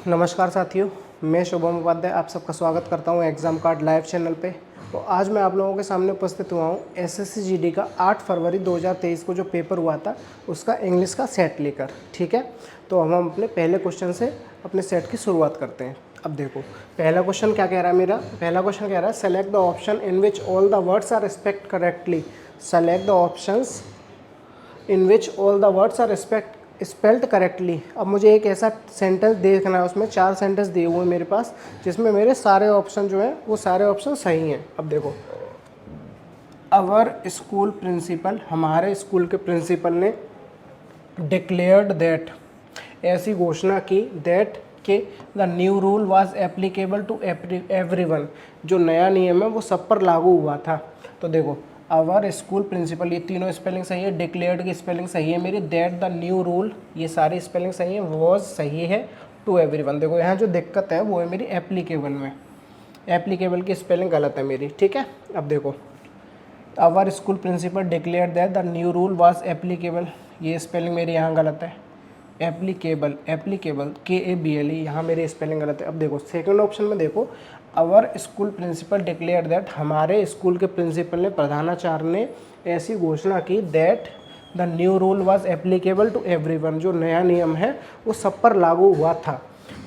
नमस्कार साथियों, मैं शुभम उपाध्याय आप सबका स्वागत करता हूं एग्ज़ाम कार्ड लाइव चैनल पे। तो आज मैं आप लोगों के सामने उपस्थित हुआ हूं एसएससी जीडी का 8 फरवरी 2023 को जो पेपर हुआ था उसका इंग्लिश का सेट लेकर। ठीक है, तो हम अपने पहले क्वेश्चन से अपने सेट की शुरुआत करते हैं। अब देखो पहला क्वेश्चन क्या कह रहा है मेरा। पहला क्वेश्चन कह रहा है select the option in which all the words are spelled correctly. Select the options in which all the words are spelled correctly. अब मुझे एक ऐसा सेंटेंस देखना है, उसमें 4 सेंटेंस दिए हुए हैं मेरे पास, जिसमें मेरे सारे ऑप्शन जो हैं वो सारे ऑप्शन सही हैं। अब देखो, अवर स्कूल प्रिंसिपल, हमारे स्कूल के प्रिंसिपल ने डिक्लेयर्ड दैट, ऐसी घोषणा की, दैट के the new rule was applicable to everyone, जो नया नियम है वो सब पर लागू हुआ था। तो देखो आवर स्कूल प्रिंसिपल, ये तीनों स्पेलिंग सही है, डिक्लेयर्ड की स्पेलिंग सही है मेरी, दैट द न्यू रूल ये सारी स्पेलिंग सही है, वॉज सही है, टू एवरीवन। देखो यहाँ जो दिक्कत है वो है मेरी एप्लीकेबल में, एप्लीकेबल की स्पेलिंग गलत है मेरी। ठीक है, अब देखो our school principal declared that the new rule was applicable, ये स्पेलिंग मेरी यहाँ गलत है। एप्लीकेबल, एप्लीकेबल KABLE, यहाँ मेरी स्पेलिंग गलत है। अब देखो सेकंड ऑप्शन में देखो, our school principal declare that, हमारे स्कूल के प्रिंसिपल ने, प्रधानाचार्य ने ऐसी घोषणा की, that the new rule was applicable to everyone, जो नया नियम है वो सब पर लागू हुआ था।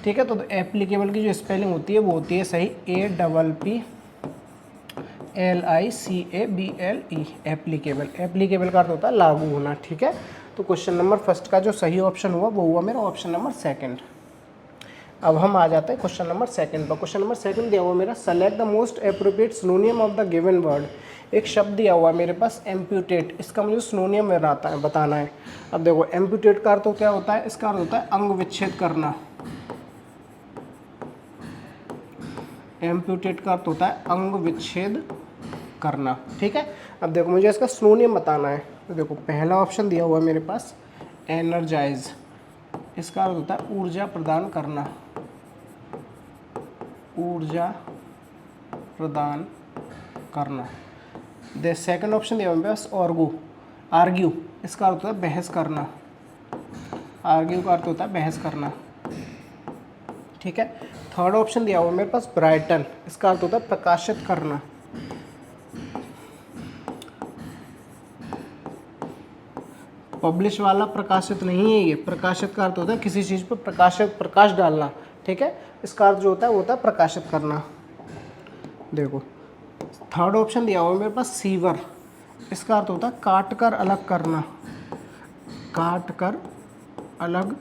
ठीक है, तो एप्लीकेबल की जो स्पेलिंग होती है वो होती है सही APPLICABLE, एप्लीकेबल। एप्लीकेबल का अर्थ होता है लागू होना। ठीक है, तो क्वेश्चन नंबर फर्स्ट का जो सही ऑप्शन हुआ वो हुआ मेरा ऑप्शन नंबर सेकंड। अब हम आ जाते हैं क्वेश्चन नंबर सेकंड पर। क्वेश्चन नंबर सेकंड दिया हुआ मेरा, select the most appropriate synonym of the given word. एक शब्द दिया हुआ है मेरे पास एम्प्यूटेट, इसका मुझे सिनोनिम बताना है। अब देखो एम्प्यूटेट का अर्थ तो क्या होता है, इसका अर्थ होता है अंग विच्छेद करना। एम्प्यूटेट का अर्थ होता है अंग विच्छेद करना। ठीक है, अब देखो मुझे इसका सिनोनिम बताना है। तो देखो पहला ऑप्शन दिया हुआ है मेरे पास एनर्जाइज, इसका अर्थ होता है ऊर्जा प्रदान करना, ऊर्जा प्रदान करना। द सेकंड ऑप्शन दिया हुआ है मेरे पास आर्ग्यू, इसका अर्थ होता है बहस करना, आर्ग्यू का अर्थ होता है बहस करना। ठीक है, थर्ड ऑप्शन दिया हुआ है मेरे पास ब्राइटन, इसका अर्थ होता है प्रकाशित करना। पब्लिश वाला प्रकाशित नहीं है, ये प्रकाशित का अर्थ होता है किसी चीज़ पर प्रकाश डालना। ठीक है, इसका अर्थ जो होता है वो होता है प्रकाशित करना। देखो थर्ड ऑप्शन दिया हुआ है मेरे पास सीवर, इसका अर्थ होता है काट कर अलग करना, काट कर अलग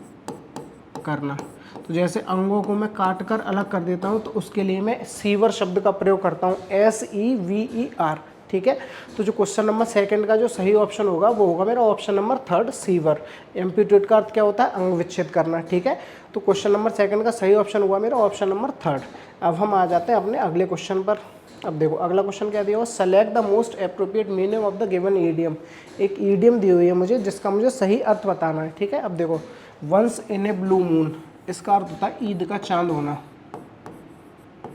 करना। तो जैसे अंगों को मैं काट कर अलग कर देता हूँ तो उसके लिए मैं सीवर शब्द का प्रयोग करता हूँ, SEVER। ठीक है, तो जो क्वेश्चन नंबर सेकंड का जो सही ऑप्शन होगा वो होगा मेरा option number third, sewer. Amputate का अर्थ क्या होता है, अंग विच्छेद करना। ठीक है, तो क्वेश्चन नंबर सेकंड का सही ऑप्शन हुआ मेरा ऑप्शन नंबर थर्ड। अब हम आ जाते हैं अपने अगले क्वेश्चन पर। अब देखो अगला क्वेश्चन क्या दिया हुआ, select the most appropriate meaning of the given idiom. एक ईडियम दी हुई है मुझे जिसका मुझे सही अर्थ बताना है। ठीक है, अब देखो once in a blue moon, इसका अर्थ होता है ईद का चांद होना,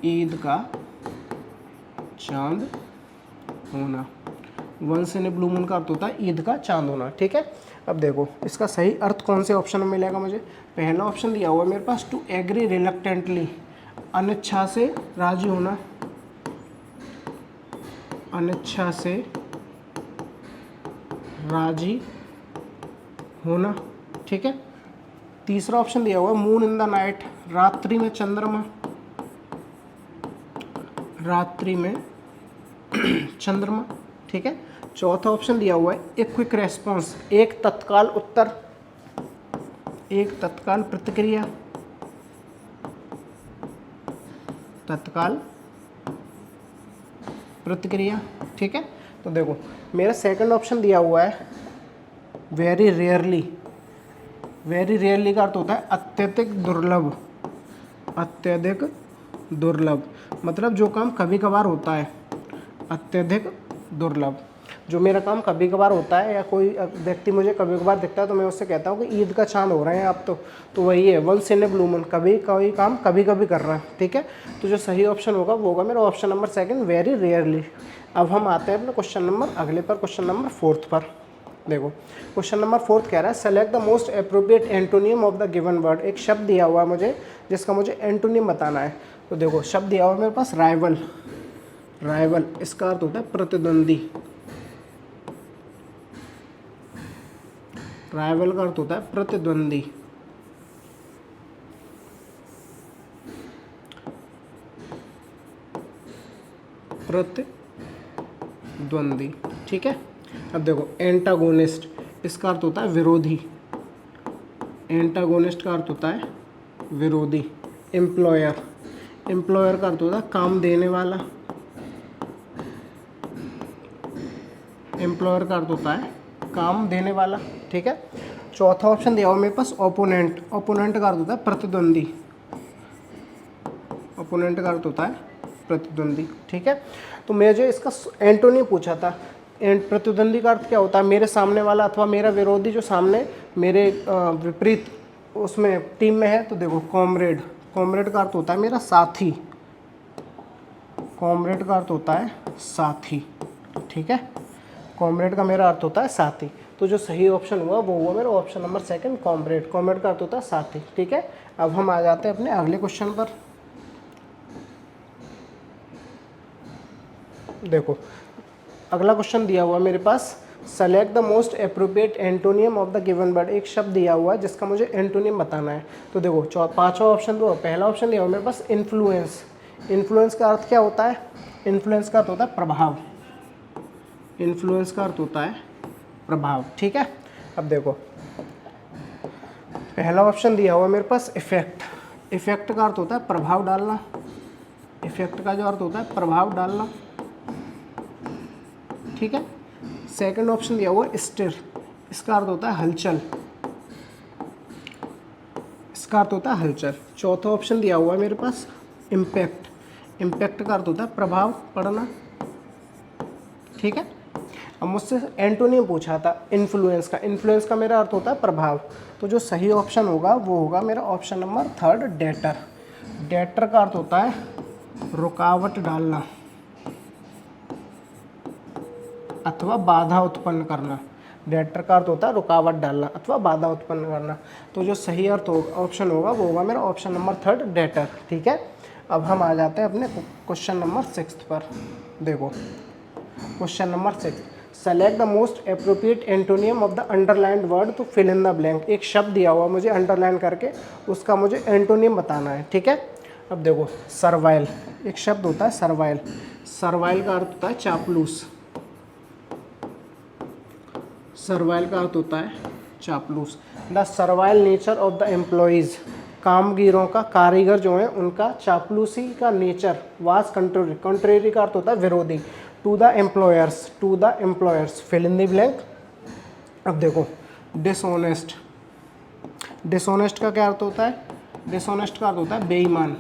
ईद का चांद होना। Once in a blue moon का अर्थ होता है ईद का चांद होना। ठीक है, अब देखो इसका सही अर्थ कौन से ऑप्शन में मिलेगा मुझे। पहला ऑप्शन दिया हुआ है मेरे पास टू एग्री रिलक्टेंटली, अनिच्छा से राजी होना, अनिच्छा से राजी होना। ठीक है, तीसरा ऑप्शन दिया हुआ है मून इन द नाइट, रात्रि में चंद्रमा, रात्रि में चंद्रमा। ठीक है, चौथा ऑप्शन दिया हुआ है ए क्विक रेस्पॉन्स, एक तत्काल उत्तर, एक तत्काल प्रतिक्रिया, तत्काल प्रतिक्रिया। ठीक है, तो देखो मेरा सेकंड ऑप्शन दिया हुआ है वेरी रेयरली, वेरी रेयरली का अर्थ होता है अत्यधिक दुर्लभ, अत्यधिक दुर्लभ, मतलब जो काम कभी कभार होता है, अत्यधिक दुर्लभ। जो मेरा काम कभी कभार होता है या कोई व्यक्ति मुझे कभी कभार दिखता है तो मैं उससे कहता हूँ कि ईद का चांद हो रहे हैं आप, तो वही है once in a blue moon, कभी कोई काम कभी कभी कर रहा है। ठीक है, तो जो सही ऑप्शन होगा वो होगा मेरा option number second, very rarely. अब हम आते हैं अपने क्वेश्चन नंबर अगले पर, क्वेश्चन नंबर फोर्थ पर। देखो क्वेश्चन नंबर 4 कह रहा है select the most appropriate antonym of the given word. एक शब्द दिया हुआ है मुझे जिसका मुझे एंटोनियम बताना है। तो देखो शब्द दिया हुआ है मेरे पास राइवल। राइवल इसका अर्थ होता है प्रतिद्वंदी। राइवल का अर्थ होता है प्रतिद्वंदी। प्रतिद्वंदी, ठीक है। अब देखो एंटागोनिस्ट इसका अर्थ होता है विरोधी। एंटागोनिस्ट का अर्थ होता है विरोधी। एम्प्लॉयर, एम्प्लॉयर का अर्थ होता है काम देने वाला। एम्प्लॉयर का अर्थ होता है काम देने वाला, ठीक है। चौथा ऑप्शन दिया हुआ मेरे पास ओपोनेंट। ओपोनेंट का अर्थ होता है प्रतिद्वंदी। ओपोनेंट का अर्थ होता है प्रतिद्वंदी, ठीक है। तो मैं जो इसका एंटोनियम पूछा था, प्रतिद्वंदी का अर्थ क्या होता है? मेरे सामने वाला अथवा मेरा विरोधी जो सामने मेरे विपरीत उसमें टीम में है। तो देखो कॉमरेड, कॉमरेड का अर्थ होता है मेरा साथी। कॉमरेड का अर्थ होता है साथी, ठीक है। कॉमरेड का मेरा अर्थ होता है साथी। तो जो सही ऑप्शन हुआ वो हुआ मेरा option number second comrade. Comrade का अर्थ होता है साथी, ठीक है। अब हम आ जाते हैं अपने अगले क्वेश्चन पर। देखो अगला क्वेश्चन दिया हुआ मेरे पास select the most appropriate antonym of the given word. एक शब्द दिया हुआ है जिसका मुझे एंटोनियम बताना है। तो देखो पांचवा ऑप्शन दो। पहला ऑप्शन दिया हुआ मेरे पास इन्फ्लुएंस। इन्फ्लुएंस का अर्थ क्या होता है? इन्फ्लुएंस का अर्थ होता है प्रभाव। इन्फ्लुएंस का अर्थ होता है प्रभाव, ठीक है। अब देखो पहला ऑप्शन दिया हुआ मेरे पास इफेक्ट। इफेक्ट का अर्थ होता है प्रभाव डालना। इफेक्ट का जो अर्थ होता है प्रभाव डालना, ठीक है। सेकंड ऑप्शन दिया हुआ स्टिर। इसका अर्थ होता है हलचल। इसका अर्थ होता है हलचल। चौथा ऑप्शन दिया हुआ है मेरे पास इम्पैक्ट। इम्पैक्ट का अर्थ होता है प्रभाव पड़ना, ठीक है। अब मुझसे एंटोनियम पूछा था इन्फ्लुएंस का। इन्फ्लुएंस का मेरा अर्थ होता है प्रभाव। तो जो सही ऑप्शन होगा वो होगा मेरा option number third debtor. Debtor का अर्थ होता है रुकावट डालना अथवा बाधा उत्पन्न करना। डेटर का अर्थ होता है रुकावट डालना अथवा बाधा उत्पन्न करना। तो जो सही अर्थ ऑप्शन होगा वो होगा मेरा ऑप्शन नंबर थर्ड डेटर, ठीक है। अब हम आ जाते हैं अपने क्वेश्चन नंबर 6 पर। देखो question number 6 select the most appropriate antonym of the underlined word to fill in the blank. एक शब्द दिया हुआ मुझे अंडरलाइन करके, उसका मुझे एंटोनियम बताना है, ठीक है। अब देखो सर्वाइल, एक शब्द होता है सर्वाइल। सर्वाइल का अर्थ होता है चापलूस। सर्वाइल का अर्थ होता है चापलूस। The servile nature of the employees. कामगिरों का, कारीगर जो हैं उनका चापलूसी का नेचर वाज कंट्रेरी। कंट्रेरी का अर्थ होता है विरोधी। To the employers, to the employers fill in the blank. अब देखो डिसऑनेस्ट। डिसऑनेस्ट का क्या अर्थ होता है? डिसऑनेस्ट का अर्थ होता है बेईमान,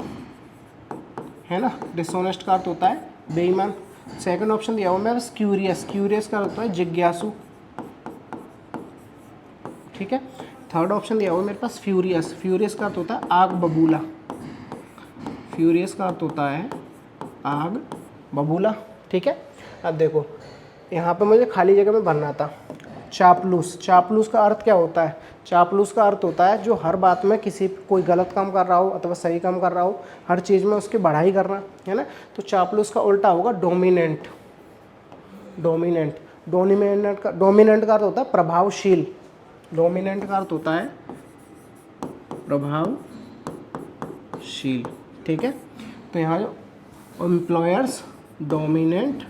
है ना। डिसऑनेस्ट का अर्थ होता है बेईमान। सेकंड ऑप्शन दिया हुआ मेरे पास क्यूरियस। क्यूरियस का अर्थ होता है जिज्ञासु, ठीक है। थर्ड ऑप्शन दिया हुआ मेरे पास फ्यूरियस। फ्यूरियस का अर्थ होता है आग बबूला। फ्यूरियस का अर्थ होता है आग बबूला, ठीक है। अब देखो यहाँ पे मुझे खाली जगह में भरना था। चापलूस। चापलूस का अर्थ क्या होता है? चापलूस का अर्थ होता है जो हर बात में किसी कोई गलत काम कर रहा हो अथवा सही काम कर रहा हो, हर चीज़ में उसकी बढ़ाई करना, है ना। तो चापलूस का उल्टा होगा डोमिनेंट। डोमिनेंट। डोमिनेंट का अर्थ होता है प्रभावशील। डोमिनेंट का अर्थ होता है प्रभावशील, ठीक है। तो यहाँ जो एम्प्लॉयर्स डोमिनेंट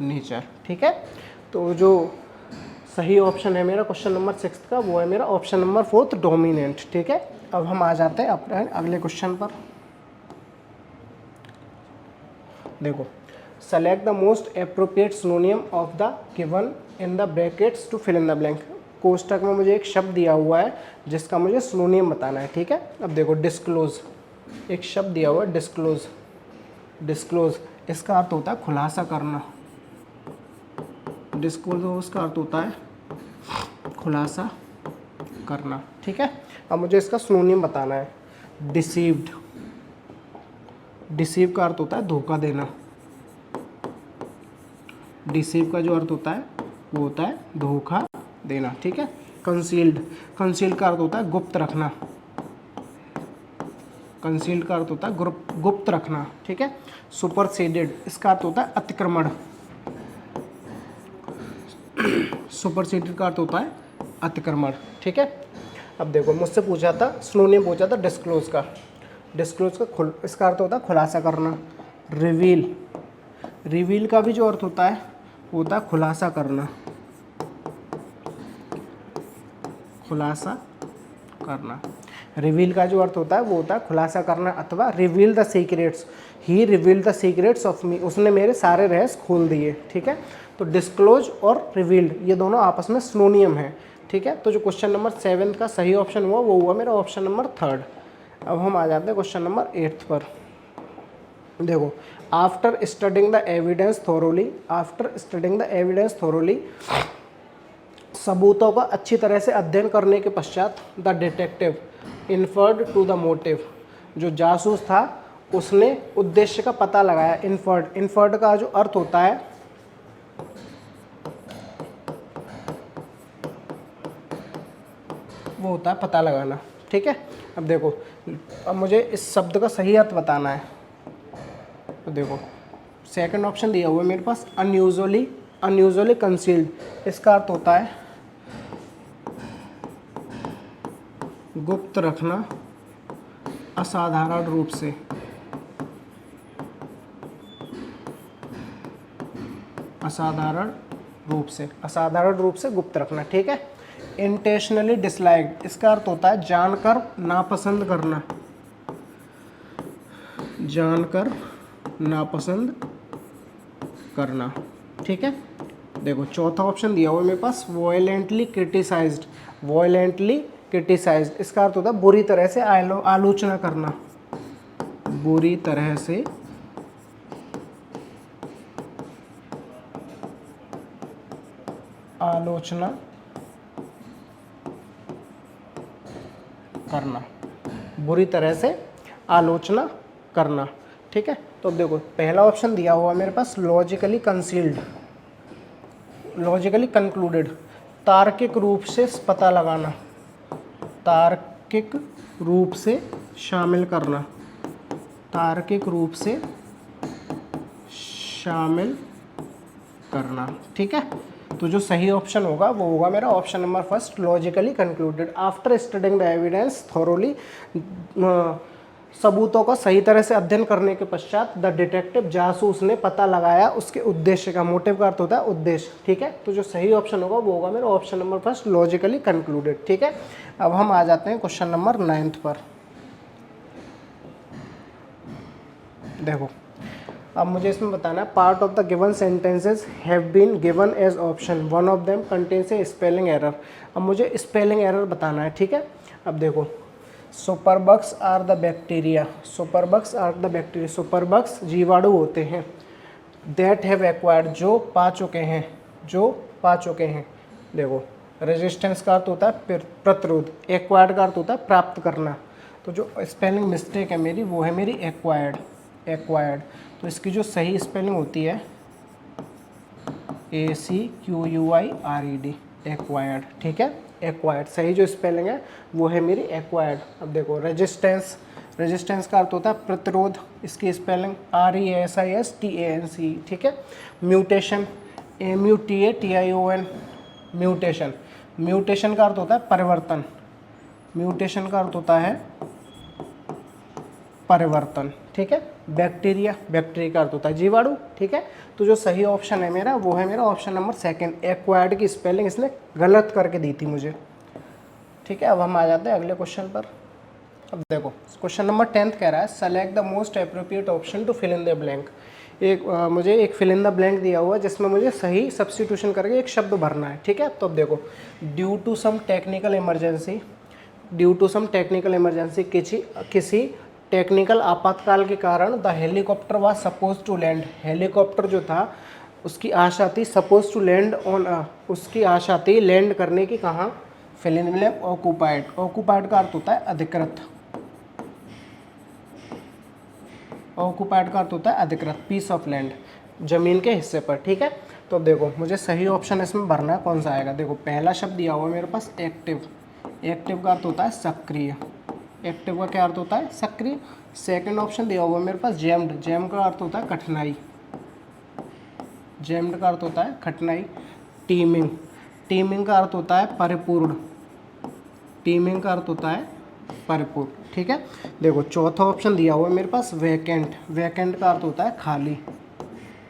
नेचर, ठीक है। तो जो सही ऑप्शन है मेरा क्वेश्चन नंबर 6 का वो है मेरा ऑप्शन नंबर 4 डोमिनेंट, ठीक है। अब हम आ जाते हैं अपने अगले क्वेश्चन पर। देखो select the most appropriate synonym of the given in the brackets to fill in the blank. कोष्टक में मुझे एक शब्द दिया हुआ है जिसका मुझे सिनोनिम बताना है, ठीक है। अब देखो डिस्क्लोज। एक शब्द दिया हुआ है डिस्क्लोज। डिस्क्लोज इसका अर्थ होता है खुलासा करना। डिस्क्लोज का अर्थ होता है खुलासा करना, ठीक है। अब मुझे इसका सिनोनिम बताना है। डिसीव्ड। डिसीव का अर्थ होता है धोखा देना। डिसीव का जो अर्थ होता है वो होता है धोखा देना, ठीक है। कंसील्ड, कंसील्ड का अर्थ होता है गुप्त रखना, कंसील्ड का अर्थ होता है गुप्त रखना, ठीक है। सुपरसीडेड, इसका अर्थ होता है अतिक्रमण, सुपरसीडेड का अर्थ होता है अतिक्रमण, ठीक है। अब देखो मुझसे पूछा था, स्नो ने पूछा था डिस्क्लोज का, डिस्क्लोज का इसका अर्थ होता है खुलासा करना। रिवील, रिवील का भी जो अर्थ होता है वो होता है खुलासा करना, खुलासा करना। रिवील का जो अर्थ होता है वो होता है खुलासा करना, अथवा reveal the secrets, he reveal the secrets of me, उसने मेरे सारे रहस्य खोल दिए, ठीक है। तो डिस्क्लोज और रिवील्ड ये दोनों आपस में सिनोनियम है, ठीक है। तो जो क्वेश्चन नंबर 7 का सही ऑप्शन हुआ वो हुआ मेरा ऑप्शन नंबर 3। अब हम आ जाते हैं क्वेश्चन नंबर 8 पर। देखो, after studying the evidence thoroughly, after studying the evidence thoroughly, सबूतों का अच्छी तरह से अध्ययन करने के पश्चात, the detective inferred to the motive, जो जासूस था उसने उद्देश्य का पता लगाया। इन्फर्ड, इन्फर्ड का जो अर्थ होता है वो होता है पता लगाना, ठीक है। अब देखो, अब मुझे इस शब्द का सही अर्थ बताना है। तो देखो सेकंड ऑप्शन दिया हुआ है मेरे पास, अनयूजुअली, अनयूजुअली कंसील्ड, इसका अर्थ होता है गुप्त रखना असाधारण रूप से, असाधारण रूप से, असाधारण रूप से गुप्त रखना, ठीक है। इंटेंशनली डिसलाइक्ड, इसका अर्थ होता है जानकर नापसंद करना, जानकर नापसंद करना, ठीक है। देखो चौथा ऑप्शन दिया हुआ है मेरे पास, वॉयलेंटली क्रिटिसाइज्ड, वॉयलेंटली क्रिटिसाइज्ड, इसका अर्थ होता है बुरी तरह से आलोचना करना, बुरी तरह से आलोचना करना, बुरी तरह से आलोचना करना, ठीक है। तो अब देखो पहला ऑप्शन दिया हुआ मेरे पास, लॉजिकली कंसील्ड, लॉजिकली कंक्लूडेड, तार्किक रूप से पता लगाना, तार्किक रूप से शामिल करना, तार्किक रूप से शामिल करना, ठीक है। तो जो सही ऑप्शन होगा वो होगा मेरा option number first, logically concluded. After studying the evidence thoroughly, सबूतों का सही तरह से अध्ययन करने के पश्चात, द डिटेक्टिव जासूस ने पता लगाया उसके उद्देश्य का, मोटिव का अर्थ होता है उद्देश्य, ठीक है। तो जो सही ऑप्शन होगा वो होगा मेरा option number first, logically concluded, ठीक है। अब हम आ जाते हैं क्वेश्चन नंबर 9 पर। देखो अब मुझे इसमें बताना है, part of the given sentences have been given as option, one of them contains a spelling error. अब मुझे स्पेलिंग एरर बताना है, ठीक है। अब देखो, superbugs are the bacteria, superbugs are the bacteria, superbugs जीवाणु होते हैं, दैट हैव एक्वायर्ड, जो पा चुके हैं, जो पा चुके हैं। देखो रेजिस्टेंस का अर्थ होता है प्रतिरोध, एक्वायर्ड का अर्थ होता है प्राप्त करना। तो जो स्पेलिंग मिस्टेक है मेरी वो है मेरी एक्वायर्ड, एक्वायर्ड। तो इसकी जो सही स्पेलिंग होती है ACQUIRED, एक्वायर्ड, ठीक है। एक्वायर्ड सही जो स्पेलिंग है वो है मेरी एक्वायर्ड। अब देखो रेजिस्टेंस, रेजिस्टेंस का अर्थ होता है प्रतिरोध, इसकी स्पेलिंग RESISTANC, ठीक है। म्यूटेशन, MUTATION, म्यूटेशन, म्यूटेशन का अर्थ होता है परिवर्तन, म्यूटेशन का अर्थ होता है परिवर्तन, ठीक है। बैक्टीरिया, बैक्टीरिया का अर्थ होता है जीवाणु, ठीक है। तो जो सही ऑप्शन है मेरा वो है मेरा ऑप्शन नंबर सेकंड, एक्वायर्ड की स्पेलिंग इसने गलत करके दी थी मुझे, ठीक है। अब हम आ जाते हैं अगले क्वेश्चन पर। अब देखो क्वेश्चन नंबर 10 कह रहा है, select the most appropriate option to fill in the blank. मुझे एक फिल इन द ब्लैंक दिया हुआ है जिसमें मुझे सही सब्स्टिट्यूशन करके एक शब्द भरना है, ठीक है। तो अब देखो, due to some technical emergency, due to some technical emergency, किसी टेक्निकल आपातकाल के कारण the helicopter was suppose to land, helicopter जो था उसकी आशा थी सपोज टू लैंड ऑन, उसकी आशा थी लैंड करने की कहाँ, fill in blank occupied, occupied का अर्थ होता है अधिकृत, ऑक्यूपाइड का अर्थ होता है अधिकृत, पीस ऑफ लैंड, जमीन के हिस्से पर, ठीक है। तो अब देखो मुझे सही ऑप्शन इसमें भरना है, कौन सा आएगा। देखो पहला शब्द दिया हुआ है मेरे पास एक्टिव, एक्टिव का अर्थ होता है सक्रिय, एक्टिव का क्या अर्थ होता है, सक्रिय। सेकंड ऑप्शन दिया हुआ है मेरे पास जैम्ड, जैम का अर्थ होता है कठिनाई, जैम्ड का अर्थ होता है कठिनाई। टीमिंग, टीमिंग का अर्थ होता है परिपूर्ण, टीमिंग का अर्थ होता है परिपूर्ण, ठीक है। देखो चौथा ऑप्शन दिया हुआ है मेरे पास वैकेंट, वैकेंट का अर्थ होता है खाली,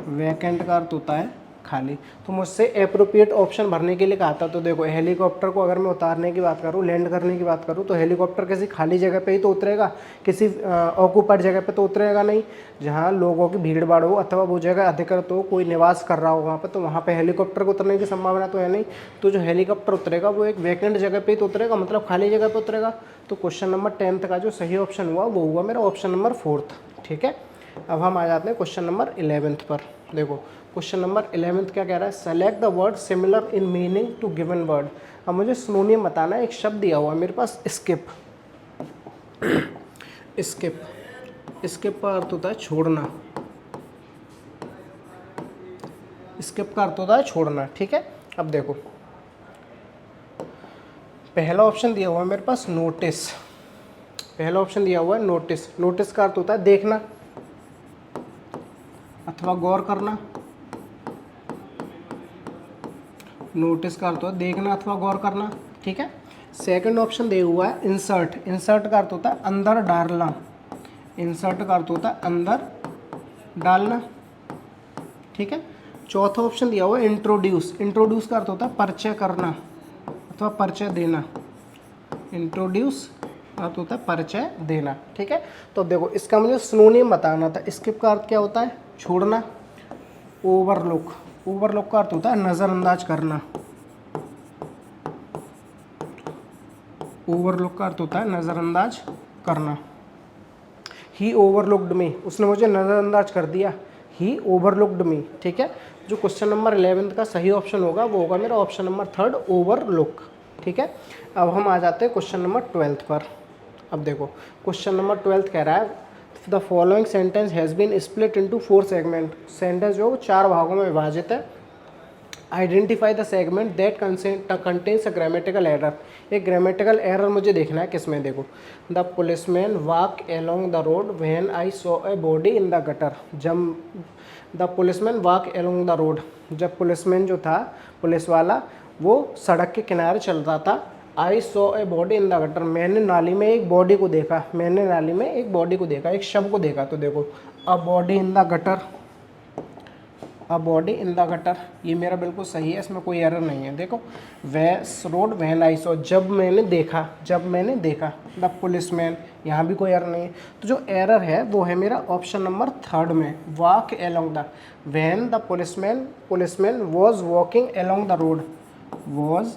वैकेंट का अर्थ होता है खाली। तो मुझसे एप्रोप्रिएट ऑप्शन भरने के लिए कहा था। तो देखो हेलीकॉप्टर को अगर मैं उतारने की बात करूँ, लैंड करने की बात करूँ, तो हेलीकॉप्टर किसी खाली जगह पे ही तो उतरेगा, किसी ऑक्यूपाइड जगह पे तो उतरेगा नहीं। जहाँ लोगों की भीड़ भाड़ हो अथवा वो जगह अधिकृत हो, कोई निवास कर रहा हो वहाँ पर, तो वहाँ पे हेलीकॉप्टर को उतरने की संभावना तो है नहीं। तो जो हेलीकॉप्टर उतरेगा वो एक वैकेंट जगह पर ही तो उतरेगा, मतलब खाली जगह पर उतरेगा। तो क्वेश्चन नंबर 10th का जो सही ऑप्शन हुआ वो हुआ मेरा ऑप्शन नंबर 4th, ठीक है। अब हम आ जाते हैं क्वेश्चन नंबर 11th पर। देखो क्वेश्चन नंबर 11th क्या कह रहा है, select the word similar in meaning to given word. अब मुझे सिनोनिम बताना है। एक शब्द दिया हुआ है मेरे पास स्किप, स्किप, स्किप का अर्थ होता है छोड़ना, स्किप का अर्थ होता है छोड़ना, ठीक है। अब देखो पहला ऑप्शन दिया हुआ है मेरे पास नोटिस, पहला ऑप्शन दिया हुआ है नोटिस, नोटिस का अर्थ होता है देखना अथवा गौर करना, नोटिस का अर्थ होता है देखना अथवा गौर करना, ठीक है। सेकंड ऑप्शन दिया हुआ है इंसर्ट, इंसर्ट का अर्थ होता है अंदर डालना, इंसर्ट का अर्थ होता है अंदर डालना, ठीक है। चौथा ऑप्शन दिया हुआ है इंट्रोड्यूस, इंट्रोड्यूस का अर्थ होता है परिचय करना अथवा परिचय देना, इंट्रोड्यूस अर्थ होता है परिचय देना, ठीक है। तो देखो इसका मुझे सिनोनिम बताना था। स्किप का अर्थ क्या होता है, छोड़ना। ओवरलुक, ओवरलुक का अर्थ होता है नज़रअंदाज करना, ओवरलुक का अर्थ होता है नज़रअंदाज करना। ही ओवरलुक्ड मी, उसने मुझे नज़रअंदाज कर दिया, ही ओवरलुक्ड मी, ठीक है। जो क्वेश्चन नंबर 11th का सही ऑप्शन होगा वो होगा मेरा ऑप्शन नंबर 3rd ओवरलुक, ठीक है। अब हम आ जाते हैं क्वेश्चन नंबर 12th पर। अब देखो क्वेश्चन नंबर 12th कह रहा है the following sentence has been split into 4 segment. Sentence जो 4 भागों में विभाजित है। Identify the segment that contains a grammatical error. एक ग्रामेटिकल एरर मुझे देखना है किसमें। देखो the policeman walk along the road when I saw a body in the gutter. जब the policeman walk along the road, जब पुलिसमैन जो था पुलिस वाला वो सड़क के किनारे चल रहा था। आई saw a body in the gutter, मैंने नाली में एक बॉडी को देखा, मैंने नाली में एक बॉडी को देखा, एक शव को देखा। तो देखो a body in the gutter, a body in the gutter, ये मेरा बिल्कुल सही है, इसमें कोई एरर नहीं है। देखो वे रोड व्हेन आई सॉ, जब मैंने देखा, जब मैंने देखा। द पुलिसमैन, यहाँ भी कोई एरर नहीं है। तो जो एरर है वो है मेरा ऑप्शन नंबर 3rd में, walk along the, when the policeman was walking along the road, was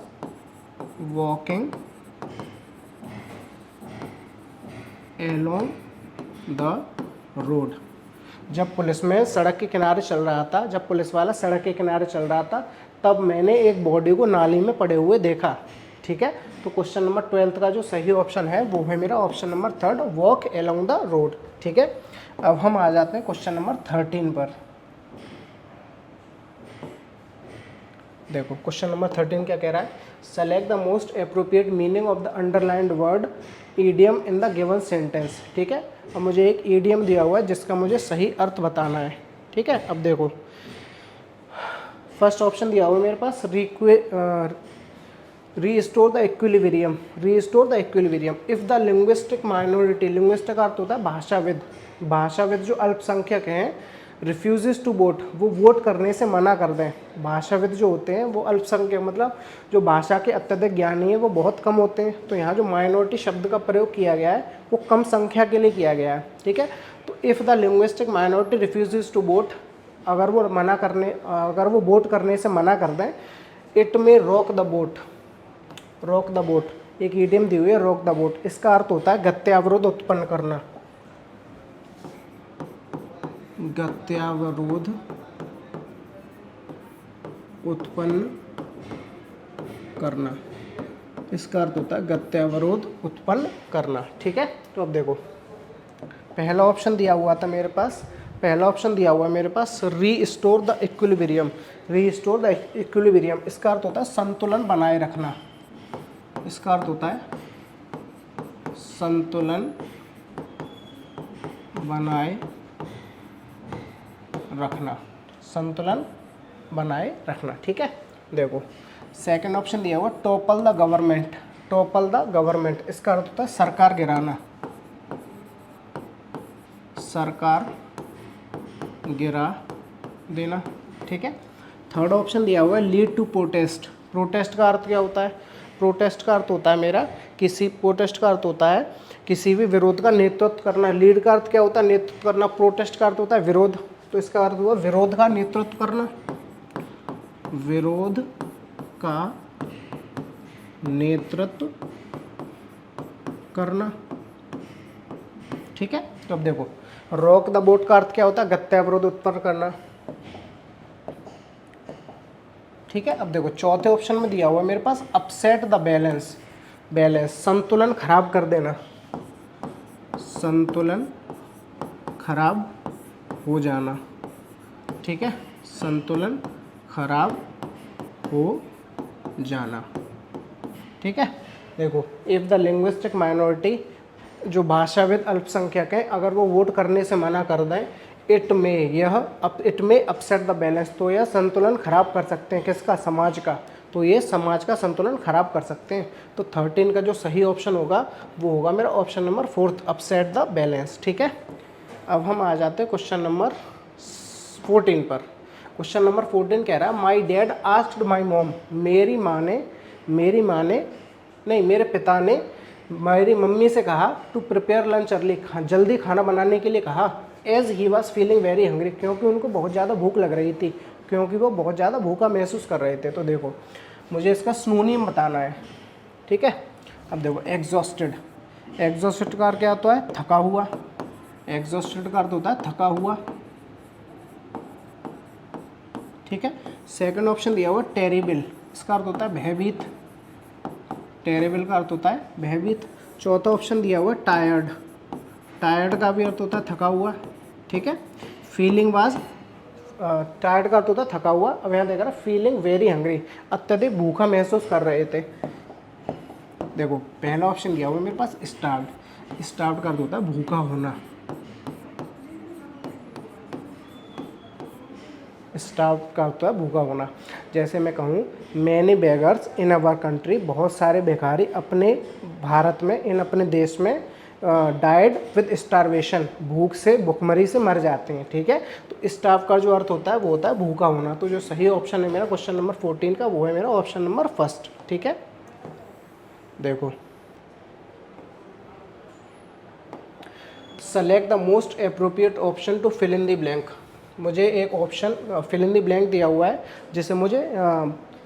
walking along the road. जब पुलिसमैन सड़क के किनारे चल रहा था, जब पुलिस वाला सड़क के किनारे चल रहा था, तब मैंने एक बॉडी को नाली में पड़े हुए देखा, ठीक है। तो क्वेश्चन नंबर 12th का जो सही ऑप्शन है वो है मेरा option number 3rd walk along the road, ठीक है। अब हम आ जाते हैं क्वेश्चन नंबर 13 पर। देखो क्वेश्चन नंबर 13 क्या कह रहा है, select the most appropriate meaning of the underlined word idiom in the given sentence, ठीक है। अब मुझे एक ईडियम दिया हुआ है जिसका मुझे सही अर्थ बताना है, ठीक है। अब देखो फर्स्ट ऑप्शन दिया हुआ है मेरे पास restore the equilibrium, restore the equilibrium if the linguistic minority, linguistic का अर्थ होता है भाषाविद, भाषाविद जो अल्पसंख्यक हैं, रिफ्यूज़ टू वोट, वो वोट करने से मना कर दें। भाषाविद जो होते हैं वो अल्पसंख्यक, मतलब जो भाषा के अत्यधिक ज्ञानी है वो बहुत कम होते हैं। तो यहाँ जो माइनॉरिटी शब्द का प्रयोग किया गया है वो कम संख्या के लिए किया गया है, ठीक है। तो if the linguistic minority refuse to vote, अगर वो मना करने, अगर वो वोट करने से मना कर दें, इट में rock the boat, rock the boat, एक ईडियम दी हुई है रॉक द बोट। इसका अर्थ होता है गत्यावरोध उत्पन्न करना, गत्यावरोध उत्पन्न करना, इसका अर्थ होता है गत्यावरोध उत्पन्न करना, ठीक है। तो अब देखो पहला ऑप्शन दिया हुआ था मेरे पास पहला ऑप्शन दिया हुआ है मेरे पास restore the equilibrium. Restore the equilibrium इसका अर्थ होता है संतुलन बनाए रखना। इसका अर्थ होता है संतुलन बनाए रखना। संतुलन बनाए रखना, ठीक है। देखो सेकंड ऑप्शन दिया हुआ topple the government. Topple the government इसका अर्थ होता है सरकार गिराना। सरकार गिरा देना, ठीक है। थर्ड ऑप्शन दिया हुआ है लीड टू प्रोटेस्ट। प्रोटेस्ट का अर्थ क्या होता है? प्रोटेस्ट का अर्थ होता है मेरा प्रोटेस्ट का अर्थ होता है किसी भी विरोध का नेतृत्व करना। लीड का अर्थ क्या होता है? नेतृत्व करना। प्रोटेस्ट का अर्थ होता है विरोध, तो इसका अर्थ हुआ विरोध का नेतृत्व करना। विरोध का नेतृत्व करना, ठीक है। तो अब देखो रॉक द बोट का अर्थ क्या होता है? गत्यावरोध उत्पन्न करना, ठीक है। अब देखो चौथे ऑप्शन में दिया हुआ मेरे पास अपसेट द बैलेंस। बैलेंस संतुलन खराब कर देना। संतुलन खराब हो जाना, ठीक है। संतुलन खराब हो जाना, ठीक है। देखो इफ़ द लिंग्विस्टिक माइनॉरिटी, जो भाषाविद अल्पसंख्यक है, अगर वो वोट करने से मना कर दें, इट में अपसेट द बैलेंस, तो यह संतुलन खराब कर सकते हैं। किसका? समाज का। तो ये समाज का संतुलन खराब कर सकते हैं। तो 13 का जो सही ऑप्शन होगा वो होगा मेरा option number 4, upset the balance, ठीक है। अब हम आ जाते हैं क्वेश्चन नंबर 14 पर। क्वेश्चन नंबर 14 कह रहा है my dad asked my mom. मेरे पिता ने मेरी मम्मी से कहा टू प्रिपेयर लंच अर्ली, जल्दी खाना बनाने के लिए कहा। As he was feeling very hungry, क्योंकि उनको बहुत ज़्यादा भूख लग रही थी, क्योंकि वो बहुत ज़्यादा भूखा महसूस कर रहे थे। तो देखो मुझे इसका स्नोनिम बताना है, ठीक है। अब देखो एग्जॉस्टेड। एग्जॉस्टेड का अर्थ क्या होता है? थका हुआ। एग्जॉस्टेड का अर्थ होता है थका हुआ, ठीक है। सेकंड ऑप्शन दिया हुआ टेरिबल, इसका अर्थ होता है भयभीत। टेरिबल का अर्थ होता है भयभीत। चौथा ऑप्शन दिया हुआ टायर्ड। टायर्ड का भी अर्थ होता है थका हुआ, ठीक है। फीलिंग वाज, टायर्ड का अर्थ होता है थका हुआ। अब यहाँ देख रहा फीलिंग वेरी हंग्री, अत्यधिक भूखा महसूस कर रहे थे। देखो पहला ऑप्शन दिया हुआ मेरे पास स्टार्व्ड। स्टार्व्ड का अर्थ होता है भूखा होना। स्टार्व का होता है भूखा होना। जैसे मैं कहूँ many beggars in our country, बहुत सारे भिखारी अपने भारत में, अपने देश में डाइड विद स्टारवेशन, भूख से, भुखमरी से मर जाते हैं, ठीक है। तो स्टार्व का जो अर्थ होता है वो होता है भूखा होना। तो जो सही ऑप्शन है मेरा क्वेश्चन नंबर 14 का वो है मेरा ऑप्शन नंबर 1, ठीक है। देखो select the most appropriate option to fill in the blank. मुझे एक option fill in the blank दिया हुआ है जिसे मुझे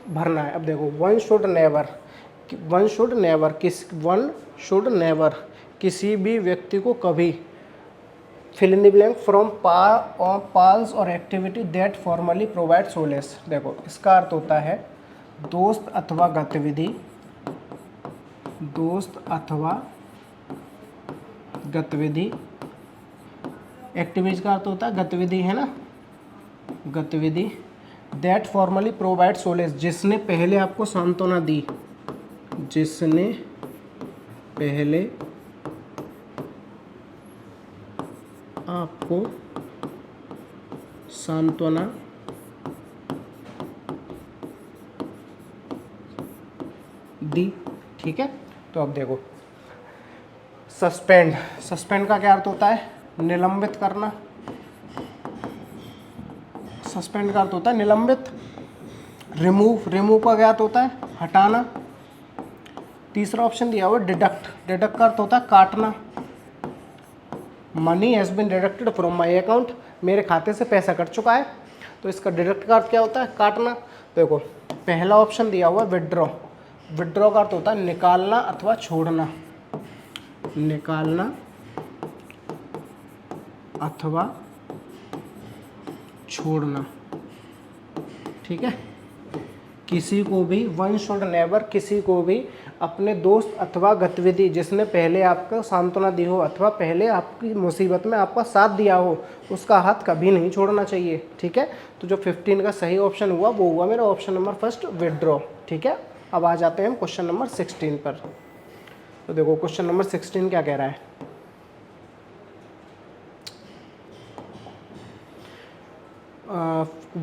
भरना है। अब देखो वन शुड नेवर, किसी भी व्यक्ति को कभी, fill in the blank from pals और activity that formally provide solace. देखो इसका अर्थ होता है दोस्त अथवा गतिविधि। एक्टिविटीज का अर्थ होता है गतिविधि, है ना, गतिविधि। दैट फॉर्मली प्रोवाइड सोलेस, जिसने पहले आपको सांत्वना दी। जिसने पहले आपको सांत्वना दी, ठीक है। तो अब देखो सस्पेंड का क्या अर्थ होता है? निलंबित करना। सस्पेंड का अर्थ होता है निलंबित। रिमूव का क्या अर्थ होता है? हटाना। तीसरा ऑप्शन दिया हुआ डिडक्ट का अर्थ होता है काटना। Money has been deducted from my account, मेरे खाते से पैसा कट चुका है। तो इसका डिडक्ट का अर्थ क्या होता है? काटना। देखो पहला ऑप्शन दिया हुआ विड्रॉ का अर्थ होता है निकालना अथवा छोड़ना। निकालना अथवा छोड़ना, ठीक है। किसी को भी, वन शुड नेवर, किसी को भी अपने दोस्त अथवा गतिविधि जिसने पहले आपको सांत्वना दी हो अथवा पहले आपकी मुसीबत में आपका साथ दिया हो उसका हाथ कभी नहीं छोड़ना चाहिए। ठीक है, तो जो 15 का सही ऑप्शन हुआ वो हुआ मेरा ऑप्शन नंबर फर्स्ट, विड्रॉ। ठीक है, अब आ जाते हैं हम क्वेश्चन नंबर 16 पर। तो देखो क्वेश्चन नंबर 16 क्या कह रहा है।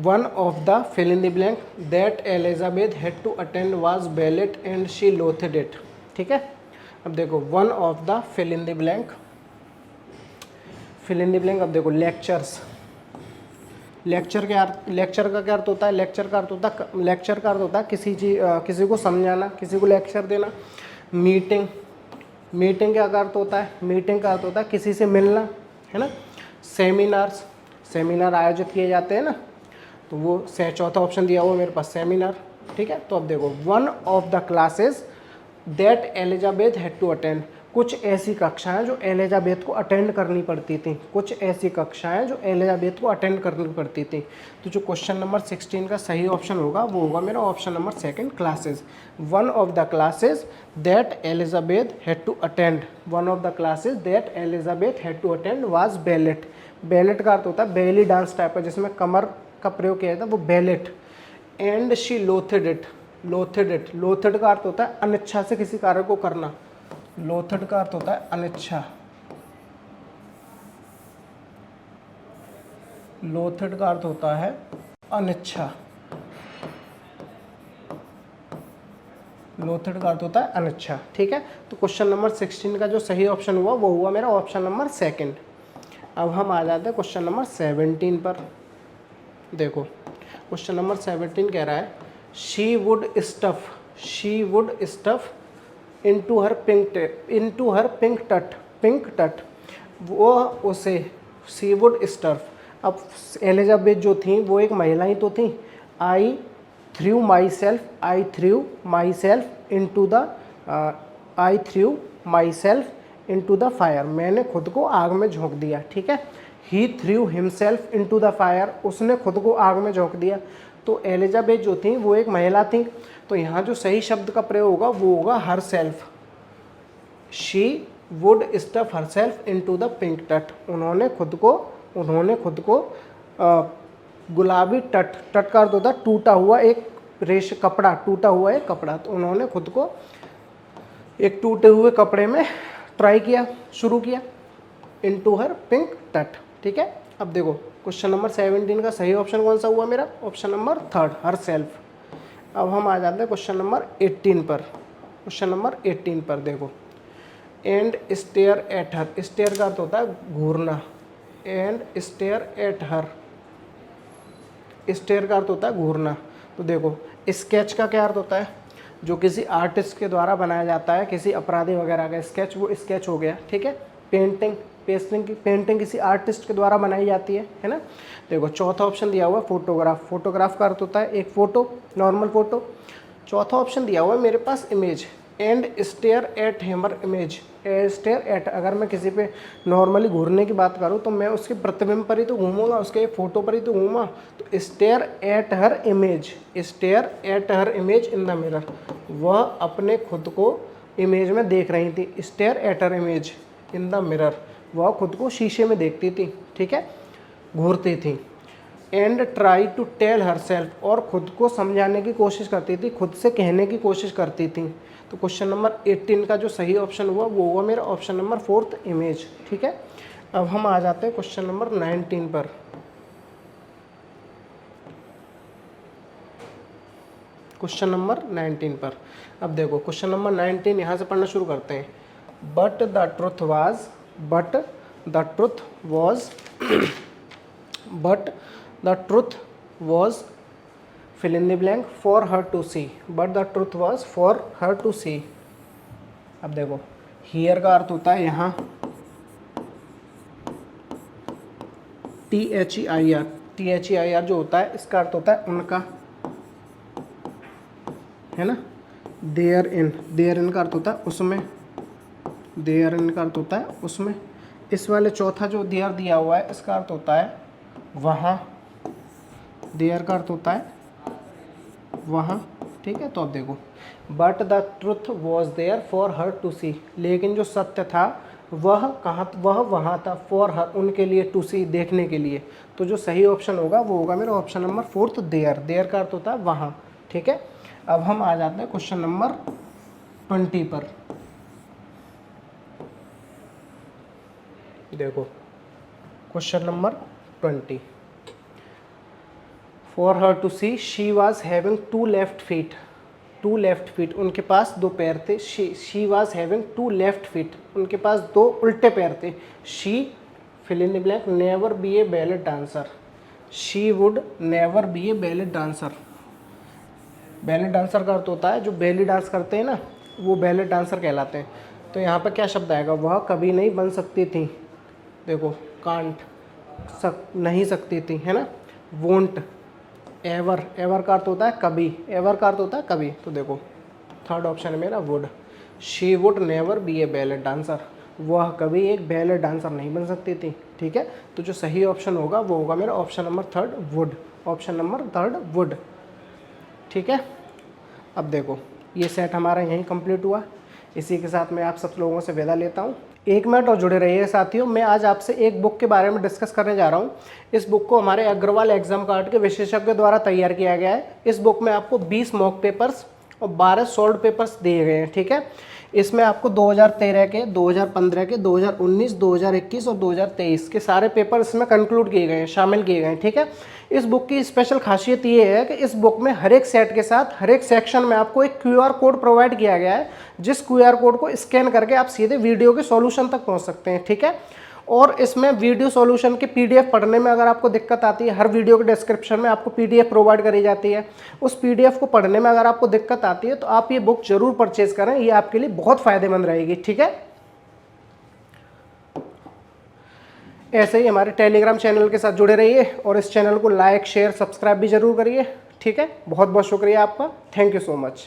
One of the fill in the blank that Elizabeth had to attend was ballet and she loathed it। ठीक है, अब देखो one of the fill in the blank, fill in the blank। अब देखो लेक्चर्स, लेक्चर का क्या अर्थ होता है? लेक्चर का अर्थ होता है किसी को समझाना, किसी को लेक्चर देना। मीटिंग, मीटिंग का अर्थ होता है? मीटिंग का अर्थ होता है किसी से मिलना, है ना। सेमिनार्स, सेमिनार आयोजित किए जाते हैं ना, तो वो चौथा ऑप्शन दिया हुआ मेरे पास, सेमिनार। ठीक है, तो अब देखो one of the classes that Elizabeth had to attend, कुछ ऐसी कक्षाएं जो एलिजाबेथ को अटेंड करनी पड़ती थी, कुछ ऐसी कक्षाएं जो एलिजाबेथ को अटेंड करनी पड़ती थी। तो जो क्वेश्चन नंबर 16 का सही ऑप्शन होगा वो होगा मेरा option number second, classes. One of the classes that Elizabeth had to attend, one of the classes that Elizabeth had to attend was ballet. Ballet का अर्थ होता है बेली डांस टाइप का, जिसमें कमर का प्रयोग किया जाता है, वो ballet. And she loathed it, loathed it, loathed का अर्थ होता है अनिच्छा से किसी कार्य को करना, लोथेड का अर्थ होता है अनिच्छा, लोथेड का अर्थ होता है अनिच्छा, लोथेड का अर्थ होता है अनिच्छा। ठीक है, तो क्वेश्चन नंबर 16 का जो सही ऑप्शन हुआ वो हुआ मेरा ऑप्शन नंबर सेकंड। अब हम आ जाते हैं क्वेश्चन नंबर 17 पर। देखो क्वेश्चन नंबर 17 कह रहा है she would stuff into her pink tut, वो उसे शी वुड स्टफ। अब एलिजाबेथ जो थी वो एक महिला ही तो थी। I threw my self into the fire, मैंने खुद को आग में झोंक दिया। ठीक है, he threw himself into the fire, उसने खुद को आग में झोंक दिया। तो एलिजाबेथ जो थी वो एक महिला थी, तो यहाँ जो सही शब्द का प्रयोग होगा वो होगा her self. She would stuff her self into the pink टट, उन्होंने खुद को गुलाबी टट का अर्थ होता है टूटा हुआ एक कपड़ा, टूटा हुआ एक कपड़ा, तो उन्होंने खुद को एक टूटे हुए कपड़े में शुरू किया इनटू हर पिंक टट। ठीक है, अब देखो क्वेश्चन नंबर 17 का सही ऑप्शन कौन सा हुआ मेरा? Option number third, her self. अब हम आ जाते हैं क्वेश्चन नंबर 18 पर। क्वेश्चन नंबर 18 पर देखो and stare at her, stare का अर्थ होता है घूरना, and stare at her, stare का अर्थ होता है घूरना। तो देखो स्केच का क्या अर्थ होता है? जो किसी आर्टिस्ट के द्वारा बनाया जाता है, किसी अपराधी वगैरह का स्केच, वो स्केच हो गया। ठीक है, पेंटिंग किसी आर्टिस्ट के द्वारा बनाई जाती है ना। देखो चौथा ऑप्शन दिया हुआ है फोटोग्राफ, फोटोग्राफ का अर्थ होता है एक फोटो, नॉर्मल फोटो। चौथा ऑप्शन दिया हुआ है मेरे पास image, and stare at hammer image, stare at, अगर मैं किसी पे नॉर्मली घूरने की बात करूँ तो मैं उसके प्रतिबिंब पर ही तो घूमूंगा, उसके फोटो पर ही तो घूमा। तो stair at her image, stare at her image in the mirror, वह अपने खुद को इमेज में देख रही थी। Stair at her image in the mirror, वह खुद को शीशे में देखती थी। ठीक है, घूरती थी। And try to tell herself, और खुद को समझाने की कोशिश करती थी, खुद से कहने की कोशिश करती थी। तो क्वेश्चन नंबर 18 का जो सही ऑप्शन हुआ वो हुआ मेरा ऑप्शन नंबर फोर्थ, इमेज। ठीक है, अब हम आ जाते हैं क्वेश्चन नंबर 19 पर। क्वेश्चन नंबर 19 पर अब देखो क्वेश्चन नंबर 19 यहाँ से पढ़ना शुरू करते हैं। But the truth was fill in the blank for her to see, but the truth was for her to see। अब देखो here का अर्थ होता है यहाँ THEIR जो होता है इसका अर्थ होता है उनका, है ना। देयर इन का अर्थ होता है उसमें, देयर इन का अर्थ होता है उसमें। इस वाले चौथा जो देयर दिया हुआ है इसका अर्थ होता है वहाँ, देयर का अर्थ होता है वहाँ, ठीक है। तो अब देखो, but the truth was there for her to see, लेकिन जो सत्य था वह वहाँ था, फॉर हर उनके लिए, टू सी देखने के लिए। तो जो सही ऑप्शन होगा वो होगा मेरा ऑप्शन नंबर 4 देयर। देयर का अर्थ होता है वहाँ, ठीक है। अब हम आ जाते हैं क्वेश्चन नंबर 20 पर। देखो question number 20, for her to see she was having two left feet. Two left feet, उनके पास दो पैर थे। She was having two left feet, उनके पास दो उल्टे पैर थे। She fill in the blank never be a ballet dancer. She would never be a ballet dancer. Ballet dancer का अर्थ होता है जो बैली डांस करते हैं ना, वो बैले डांसर कहलाते हैं। तो यहाँ पर क्या शब्द आएगा, वह कभी नहीं बन सकती थी। देखो कांट, नहीं सकती थी, है ना। वोंट, एवर, एवर का अर्थ होता है कभी, एवर का अर्थ होता है कभी। तो देखो थर्ड ऑप्शन है मेरा would. She would never be a ballet dancer, वह कभी एक बैले डांसर नहीं बन सकती थी, ठीक है। तो जो सही ऑप्शन होगा वो होगा मेरा option number 3 would. Option number 3 would, ठीक है। अब देखो ये सेट हमारा यहीं कंप्लीट हुआ। इसी के साथ मैं आप सब लोगों से विदा लेता हूँ। 1 मिनट और जुड़े रहिए साथियों। मैं आज आपसे एक बुक के बारे में डिस्कस करने जा रहा हूँ। इस बुक को हमारे अग्रवाल एग्जाम कार्ड के विशेषज्ञ द्वारा तैयार किया गया है। इस बुक में आपको 20 मॉक पेपर्स और 12 सॉल्व पेपर्स दिए गए हैं, ठीक है। इसमें आपको 2013 के, 2015 के, 2019, 2021 और 2023 के सारे पेपर इसमें कंक्लूड किए गए हैं, शामिल किए गए हैं, ठीक है। इस बुक की स्पेशल खासियत ये है कि इस बुक में हर एक सेट के साथ हर एक सेक्शन में आपको एक QR कोड प्रोवाइड किया गया है, जिस QR कोड को स्कैन करके आप सीधे वीडियो के सॉल्यूशन तक पहुंच सकते हैं, ठीक है। और इसमें वीडियो सॉल्यूशन के PDF पढ़ने में अगर आपको दिक्कत आती है, हर वीडियो के डिस्क्रिप्शन में आपको PDF प्रोवाइड करी जाती है। उस PDF को पढ़ने में अगर आपको दिक्कत आती है तो आप ये बुक जरूर परचेज करें, ये आपके लिए बहुत फायदेमंद रहेगी, ठीक है। ऐसे ही हमारे टेलीग्राम चैनल के साथ जुड़े रहिए और इस चैनल को लाइक, शेयर, सब्सक्राइब भी जरूर करिए, ठीक है। बहुत बहुत शुक्रिया आपका, थैंक यू सो मच।